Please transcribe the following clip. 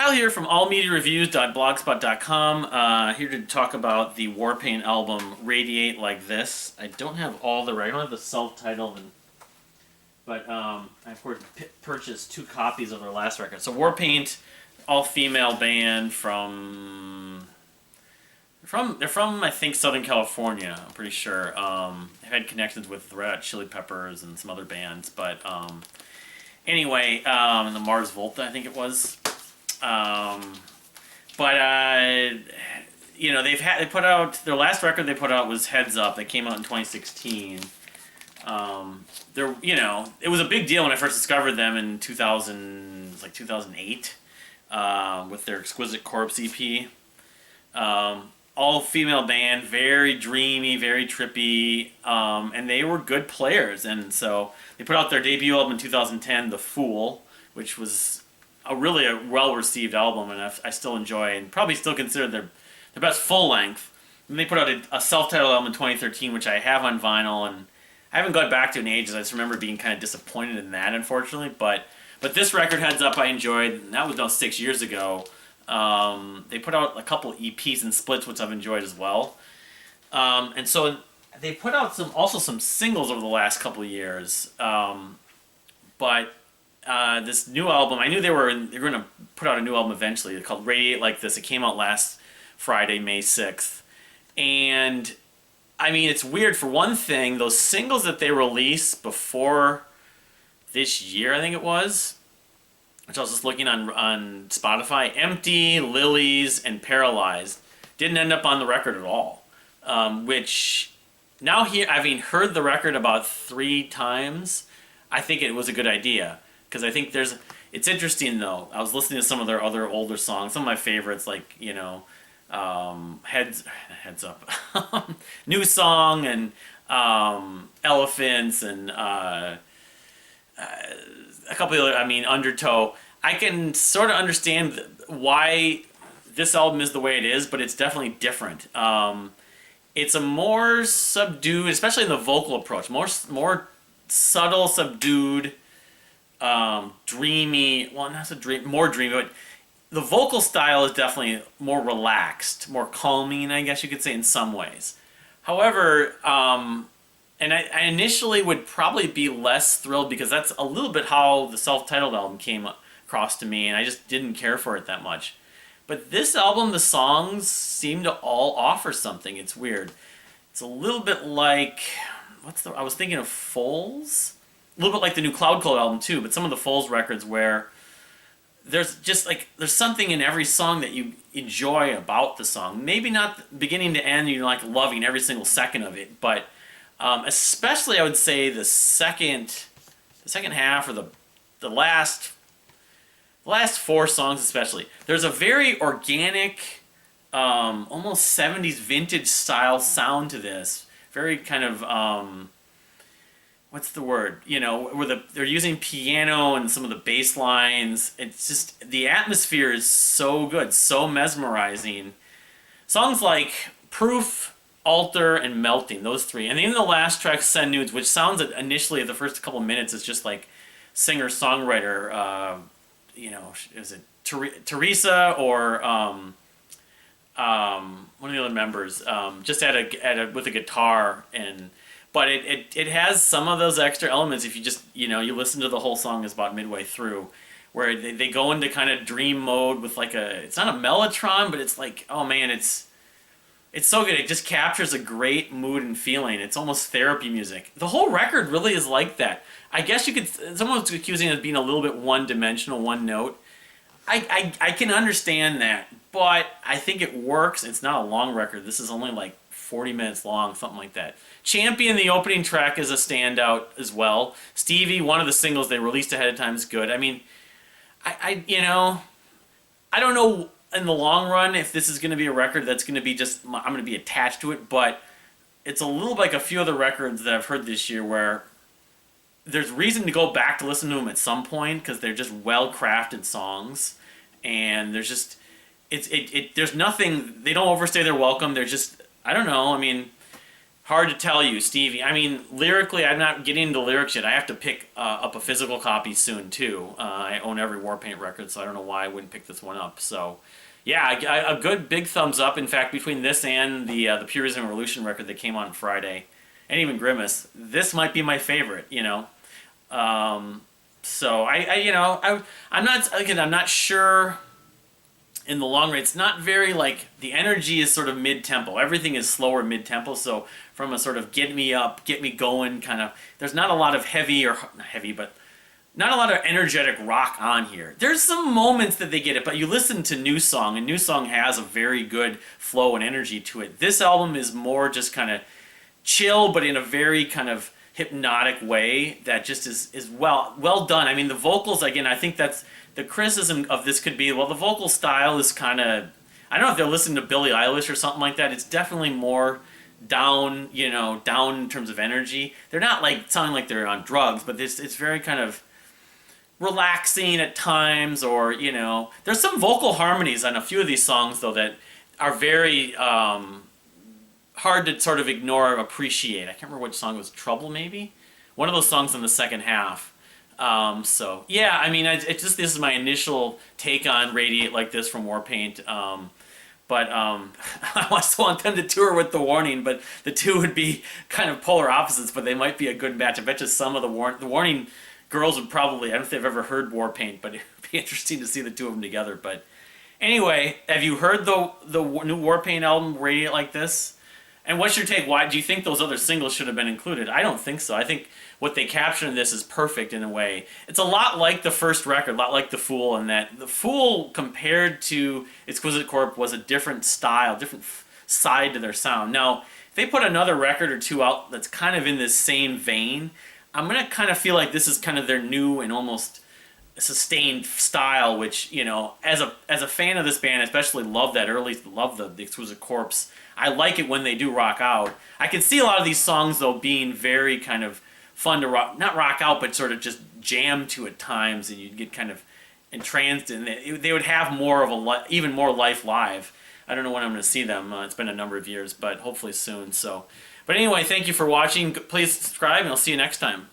Kyle here from allmediareviews.blogspot.com, here to talk about the Warpaint album Radiate Like This. I don't have all the, I don't have the self-titled, but I of course purchased 2 copies of their last record. So Warpaint, all-female band they're from I think Southern California. I'm pretty sure. They've had connections with the Red Hot Chili Peppers and some other bands, but anyway, the Mars Volta I think it was. You know, they put out their last record they put out was Heads Up. That came out in 2016. You know, it was a big deal when I first discovered them in 2000, it was like 2008, with their Exquisite Corpse EP. All female band, very dreamy, very trippy, and they were good players. And so they put out their debut album in 2010, The Fool, which was a really well-received album, and I still enjoy and probably still consider their best full length. And they put out a self-titled album in 2013, which I have on vinyl, and I haven't gone back to in ages. I just remember being kind of disappointed in that, unfortunately. But this record, Heads Up, I enjoyed. And that was now 6 years ago. They put out a couple EPs and splits, which I've enjoyed as well. And so they put out also some singles over the last couple of years. This new album, I knew they were going to put out a new album eventually called Radiate Like This. It came out last Friday, May 6th. And, I mean, it's weird. For one thing, those singles that they released before this year, I think it was, which I was just looking on Spotify, Empty, Lilies, and Paralyzed, didn't end up on the record at all. Which, now here, having heard the record about 3 times, I think it was a good idea. Because I think it's interesting though. I was listening to some of their other older songs, some of my favorites, like, you know, Heads Up, New Song, and Elephants, and a couple of other, I mean, Undertow. I can sort of understand why this album is the way it is, but it's definitely different. It's a more subdued, especially in the vocal approach, more subtle, subdued, dreamy, well, not so dreamy, more dreamy, but the vocal style is definitely more relaxed, more calming, I guess you could say, in some ways. However, and I initially would probably be less thrilled because that's a little bit how the self-titled album came across to me, and I just didn't care for it that much. But this album, the songs seem to all offer something. It's weird. It's a little bit like, I was thinking of Foals? A little bit like the new Cloud Cold album too, but some of the Foals records where there's something in every song that you enjoy about the song. Maybe not beginning to end, you're like loving every single second of it, but especially I would say the second half, or the last 4 songs especially. There's a very organic, almost 70s vintage style sound to this. Very kind of what's the word? You know, where they're using piano and some of the bass lines. It's just, the atmosphere is so good, so mesmerizing. Songs like Proof, Altar, and Melting, those 3. And even the last track, Send Nudes, which sounds initially, the first couple minutes, is just like singer-songwriter, you know, is it Teresa or one of the other members, just with a guitar, but it has some of those extra elements if you just, you know, you listen to the whole song is about midway through, where they go into kind of dream mode with like it's not a mellotron, but it's like, oh man, it's so good. It just captures a great mood and feeling. It's almost therapy music. The whole record really is like that. I guess you could, someone's accusing it of being a little bit one-dimensional, one note. I can understand that, but I think it works. It's not a long record. This is only like 40 minutes long, something like that. Champion, the opening track, is a standout as well. Stevie, one of the singles they released ahead of time, is good. I mean, you know, I don't know in the long run if this is going to be a record that's going to be just, I'm going to be attached to it, but it's a little like a few other records that I've heard this year where there's reason to go back to listen to them at some point because they're just well-crafted songs, and there's just, there's nothing, they don't overstay their welcome. They're just, I don't know, I mean, Hard to tell you, Stevie. I mean, lyrically, I'm not getting into lyrics yet. I have to pick up a physical copy soon too. I own every Warpaint record, so I don't know why I wouldn't pick this one up. So, yeah, a good big thumbs up. In fact, between this and the Purism Revolution record that came on Friday, and even Grimace, this might be my favorite. So I'm not sure. In the long run, it's not very like the energy is sort of mid tempo. Everything is slower mid tempo. So from a sort of get me up, get me going kind of, there's not a lot of heavy or not heavy, but not a lot of energetic rock on here. There's some moments that they get it, but you listen to New Song, and New Song has a very good flow and energy to it. This album is more just kind of chill, but in a very kind of hypnotic way that just is well done. I mean, the vocals, again, I think that's the criticism of this could be, well, the vocal style is kind of, I don't know if they're listening to Billie Eilish or something like that. It's definitely more down, down in terms of energy. They're not like sounding like they're on drugs, but it's very kind of relaxing at times, or there's some vocal harmonies on a few of these songs though that are very hard to sort of ignore or appreciate. I can't remember which song it was. Trouble, maybe? One of those songs in the second half. So yeah, I mean, this is my initial take on Radiate Like This from Warpaint. But I still want them to tour with The Warning, but the two would be kind of polar opposites, but they might be a good match. I bet you some of the Warning girls would probably, I don't know if they've ever heard Warpaint, but it would be interesting to see the two of them together. But anyway, have you heard the new Warpaint album, Radiate Like This? And what's your take? Why do you think those other singles should have been included? I don't think so. I think what they captured in this is perfect in a way. It's a lot like the first record, a lot like The Fool, in that The Fool, compared to Exquisite Corp, was a different style, different side to their sound. Now, if they put another record or two out that's kind of in this same vein, I'm going to kind of feel like this is kind of their new and almost sustained style, which, as a fan of this band, I especially love the Exquisite Corpse. I like it when they do rock out. I can see a lot of these songs though being very kind of fun to not rock out, but sort of just jam to at times, and you'd get kind of entranced in it. They would have more of even more life live. I don't know when I'm going to see them. It's been a number of years, but hopefully soon. So, but anyway, thank you for watching. Please subscribe, and I'll see you next time.